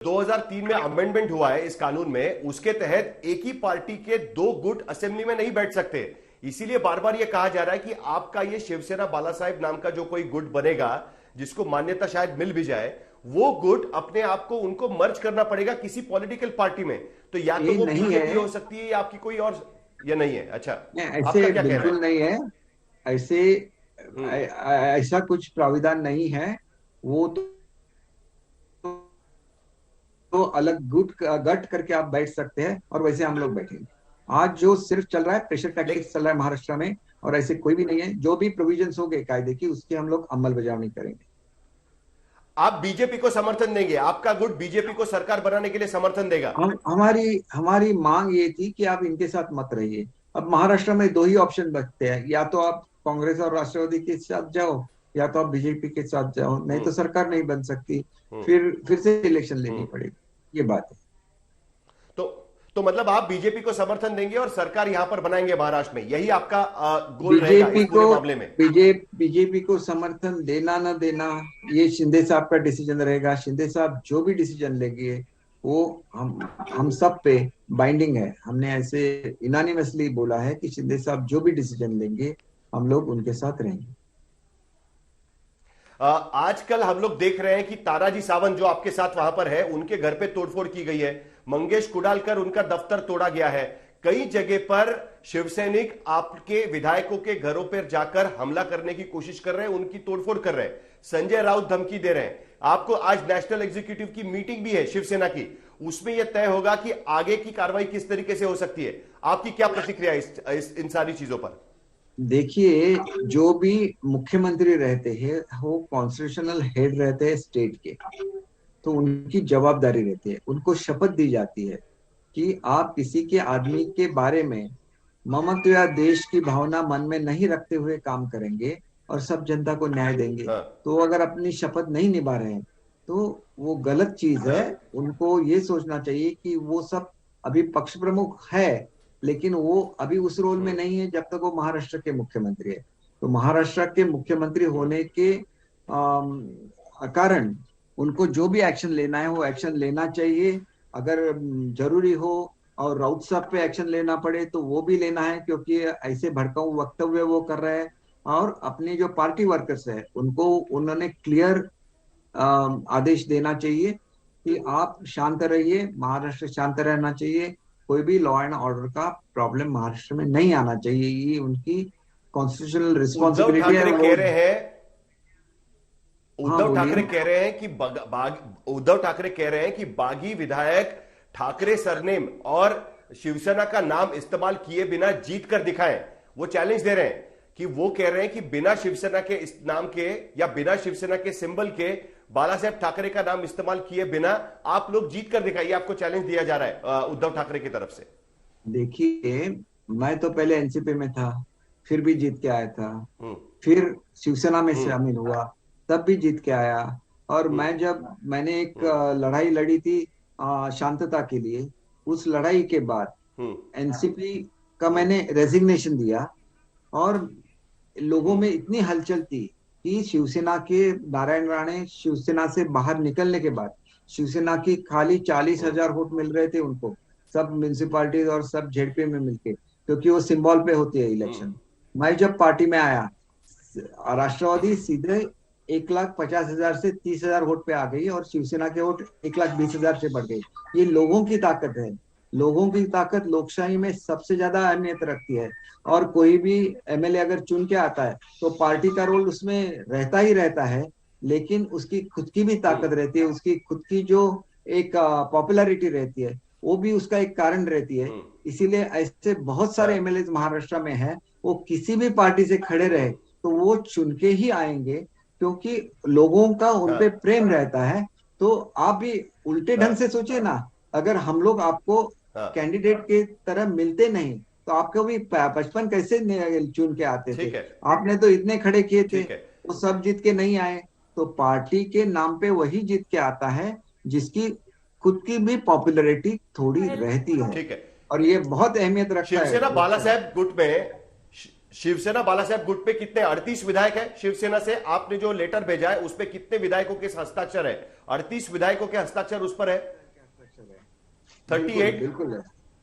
2003 में अमेंडमेंट हुआ है इस कानून में, उसके तहत एक ही पार्टी के दो गुट असेंबली में नहीं बैठ सकते। इसीलिए बार बार यह कहा जा रहा है कि आपका ये शिवसेना बाला साहेब नाम का जो कोई गुट बनेगा, जिसको मान्यता शायद मिल भी जाए, वो गुट अपने आप को उनको मर्ज करना पड़ेगा किसी पॉलिटिकल पार्टी में। तो या तो वो बीजेपी हो सकती है या आपकी कोई और, या नहीं है? अच्छा, ऐसे बिल्कुल नहीं है। ऐसे हम्म। ऐसा कुछ प्राविधान नहीं है। वो तो अलग गट करके आप बैठ सकते हैं और वैसे हम लोग बैठेंगे। आज जो सिर्फ चल रहा है प्रेशर टैक्टिक्स चल रहा है महाराष्ट्र में, और ऐसे कोई भी नहीं है। जो भी प्रोविजंस हो गए कायदे की, उसकी हम लोग अमल बजावनी करेंगे। आप बीजेपी को समर्थन देंगे? आपका गुट बीजेपी को सरकार बनाने के लिए समर्थन देगा? हमारी हमारी मांग ये थी कि आप इनके साथ मत रहिए। अब महाराष्ट्र में दो ही ऑप्शन बचते हैं, या तो आप कांग्रेस और राष्ट्रवादी के साथ जाओ, या तो आप बीजेपी के साथ जाओ, नहीं तो सरकार नहीं बन सकती। हम्म। फिर से इलेक्शन लेनी हम्म। पड़ेगी, ये बात है। तो तो मतलब आप बीजेपी को समर्थन देंगे और सरकार यहां पर बनाएंगे महाराष्ट्र में, यही आपका गोल रहेगा इस बीजेपी को पूरे मामले में? बीजेपी को समर्थन देना न देना, ये शिंदे साहब का डिसीजन रहेगा। शिंदे साहब जो भी डिसीजन लेंगे वो हम सब पे बाइंडिंग है। हमने ऐसे इनानिमसली बोला है कि शिंदे साहब जो भी डिसीजन लेंगे हम लोग उनके साथ रहेंगे। आजकल हम लोग देख रहे हैं कि ताराजी सावंत जो आपके साथ वहां पर है, उनके घर पे तोड़फोड़ की गई है। मंगेश कुडालकर, उनका दफ्तर तोड़ा गया है। कई जगह पर शिवसैनिक आपके विधायकों के घरों पर जाकर हमला करने की कोशिश कर रहे हैं, उनकी तोड़फोड़ कर रहे हैं। संजय राउत धमकी दे रहे हैं। आपको आज नेशनल एग्जीक्यूटिव की मीटिंग भी है शिवसेना की, उसमें यह तय होगा कि आगे की कार्रवाई किस तरीके से हो सकती है। आपकी क्या प्रतिक्रिया इन सारी चीजों पर? देखिए, जो भी मुख्यमंत्री रहते हैं वो कॉन्स्टिट्यूशनल हेड रहते हैं स्टेट के, तो उनकी जवाबदारी रहती है। उनको शपथ दी जाती है कि आप किसी के आदमी के बारे में ममत्व या देश की भावना मन में नहीं रखते हुए काम करेंगे और सब जनता को न्याय देंगे। हाँ। तो अगर अपनी शपथ नहीं निभा रहे हैं तो वो गलत चीज है। हाँ। उनको ये सोचना चाहिए कि वो सब अभी पक्ष प्रमुख है, लेकिन वो अभी उस रोल में नहीं है जब तक वो महाराष्ट्र के मुख्यमंत्री है। तो महाराष्ट्र के मुख्यमंत्री होने के कारण उनको जो भी एक्शन लेना है वो एक्शन लेना चाहिए। अगर जरूरी हो और राउत साहब पे एक्शन लेना पड़े तो वो भी लेना है, क्योंकि ऐसे भड़काऊ वक्तव्य वो कर रहे हैं। और अपने जो पार्टी वर्कर्स है उनको उन्होंने क्लियर आदेश देना चाहिए कि आप शांत रहिए, महाराष्ट्र शांत रहना चाहिए। कोई भी लॉ एंड ऑर्डर का प्रॉब्लम महाराष्ट्र में नहीं आना चाहिए। ये उनकी कॉन्स्टिट्यूशनल उद्धव रिस्पॉन्सिबिलिटी है ठाकरे वो। कह रहे हैं हाँ, उद्धव बोलिए। ठाकरे कह रहे हैं कि उद्धव ठाकरे कह रहे हैं कि बागी विधायक ठाकरे सरनेम और शिवसेना का नाम इस्तेमाल किए बिना जीत कर दिखाएं। वो चैलेंज दे रहे हैं कि वो कह रहे हैं कि बिना शिवसेना के इस नाम के या बिना शिवसेना के सिंबल के बाला साहेब ठाकरे का नाम इस्तेमाल किए बिना आप लोग जीत कर दिखाइए। आपको चैलेंज दिया जा रहा है उद्धव ठाकरे की तरफ से। देखिए, मैं तो पहले एनसीपी में था, फिर भी जीत के आया था। हम्म। फिर शिवसेना में हम्म। शामिल हुआ, तब भी जीत के आया। और हम्म। मैंने एक हम्म। लड़ाई लड़ी थी शांतता के लिए। उस लड़ाई के बाद हम्म। एनसीपी का हम्म। मैंने रेजिग्नेशन दिया, और लोगों हम्म। में इतनी हलचल थी कि शिवसेना के नारायण राणे शिवसेना से बाहर निकलने के बाद शिवसेना की खाली 40,000 वोट मिल रहे थे उनको, सब म्यूनिसिपालिटीज और सब जेडपी में मिलके, क्योंकि वो सिंबल पे होती है हम्म। इलेक्शन। मैं जब पार्टी में आया, राष्ट्रवादी सीधे 1,50,000 से 30,000 वोट पे आ गई और शिवसेना के वोट 1,20,000 से बढ़ गई। ये लोगों की ताकत है। लोगों की ताकत लोकशाही में सबसे ज्यादा अहमियत रखती है। और कोई भी एमएलए अगर चुन के आता है तो पार्टी का रोल उसमें रहता ही रहता है, लेकिन उसकी खुद की भी ताकत रहती है। उसकी खुद की जो एक पॉपुलैरिटी रहती है, वो भी उसका एक कारण रहती है। हम्म। इसीलिए ऐसे बहुत सारे हाँ। एमएलए महाराष्ट्र में हैं, वो किसी भी पार्टी से खड़े रहे हम्म। तो वो चुन के ही आएंगे, क्योंकि लोगों का उन पे हाँ। प्रेम रहता है। तो आप भी उल्टे ढंग से हाँ। सोचिए ना। अगर हम लोग आपको हाँ। कैंडिडेट की तरह मिलते नहीं तो आपको भी 55 कैसे चुन के आते थे? ठीक है। आपने तो इतने खड़े किए थे, ठीक है। वो सब जीत के नहीं आए। तो पार्टी के नाम पे वही जीत के आता है जिसकी खुद की भी पॉपुलैरिटी थोड़ी रहती है। ठीक है। और ये बहुत अहमियत रखता है शिवसेना बाला लोकसभा। साहेब गुट में शिवसेना बाला साहेब गुट पे कितने 38 विधायक है शिवसेना से? आपने जो लेटर भेजा है उस पे कितने विधायकों के हस्ताक्षर है? 38 विधायकों के हस्ताक्षर उस पर है। बिल्कुल 38। बिल्कुल है।